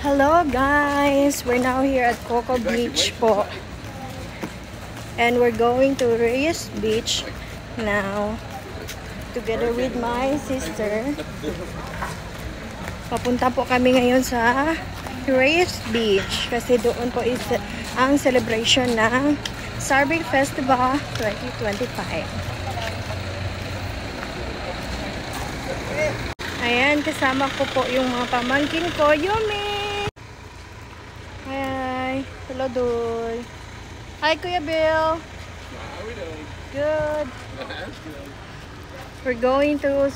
Hello guys! We're now here at Coco Beach po. And we're going to Reyes Beach now. Together with my sister. Papunta po kami ngayon sa Reyes Beach. Kasi doon po is ang celebration ng Sarbay Festival 2025. Ayan, kasama ko po yung mga pamangkin ko. Yumi! Hi! Hello, Doy! Hi, Kuya Bill! How are we doing? Good! That's good. We're going to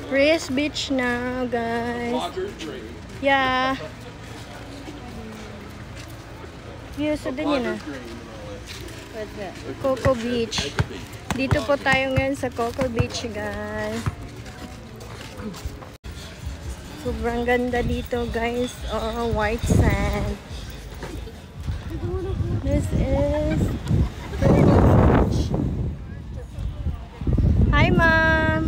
Reyes Beach now, guys. Father's dream. Yeah. Views din yun ah. What's that? Coco Beach. Dito po tayo ngayon sa Coco Beach, guys. Sobrang ganda dito, guys. Oh, white sand. This is Coco Beach. Hi, Ma'am.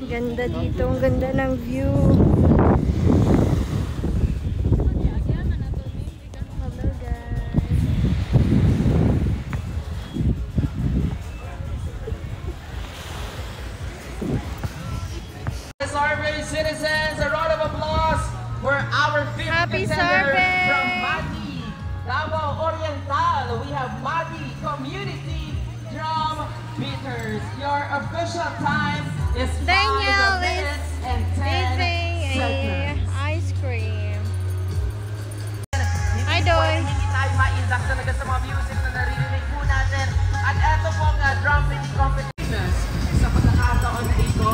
Ganda dito. Ang ganda ng view. Hello, guys. Sarbay citizens, a round of applause for our fifth Happy contender Sarbay! from Mati, Davao Oriental. We have Mati Community Drum Beaters. Your official time is 5 Daniel minutes is and 10 eating seconds. ice cream. Hi, Hindi Doy. pwede hindi tayo ma-induct talaga sa mga music na naririnig po natin. At eto pong drum beating competition sa pagkakataon na ito.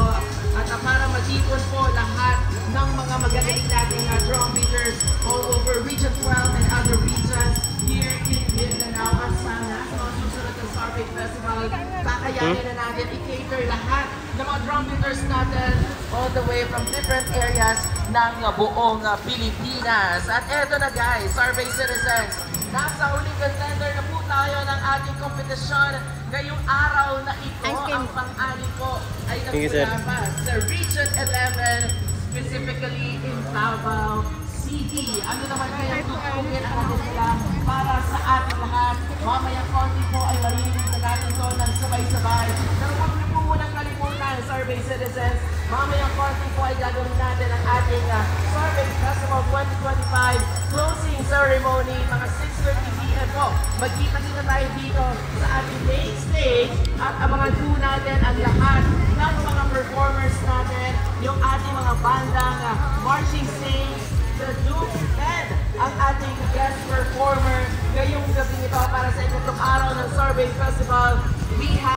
At para mag-ipon po lahat ng mga magagaling nating drum beaters all over Region 12 and other regions here in Mindanao. At sana sa mga susunod ng Sarbay Festival, kakayanin na natin i-cater lahat ng mga drum beaters natin all the way from different areas ng buong Pilipinas. At eto na guys, Sarbay citizens, nasa huling contender na po tayo ng ating kompetisyon. Ngayong araw na ito, ang pang-ani po ay nagpulapas sa Region 11, specifically in Davao City. Ano naman kaya tutulungin ang atin nila para sa ating lahat? Mamayang konti po ay maririnig na natin ito ng sabay-sabay. Pero huwag niyo po munang kalimutan, Sarbay citizens, mamayang konti po ay gagawin natin ang ating Sarbay Festival 2025 closing ceremony, mga 6:30 p.m. po. Magkita-kita tayo dito sa ating main stage at abangan po natin ang lahat ng mga performers natin, yung ating mga bandang marching saints, the Duke, and ang ating guest performer ngayong gabi nito para sa ikatlong araw ng Sarbay Festival. We have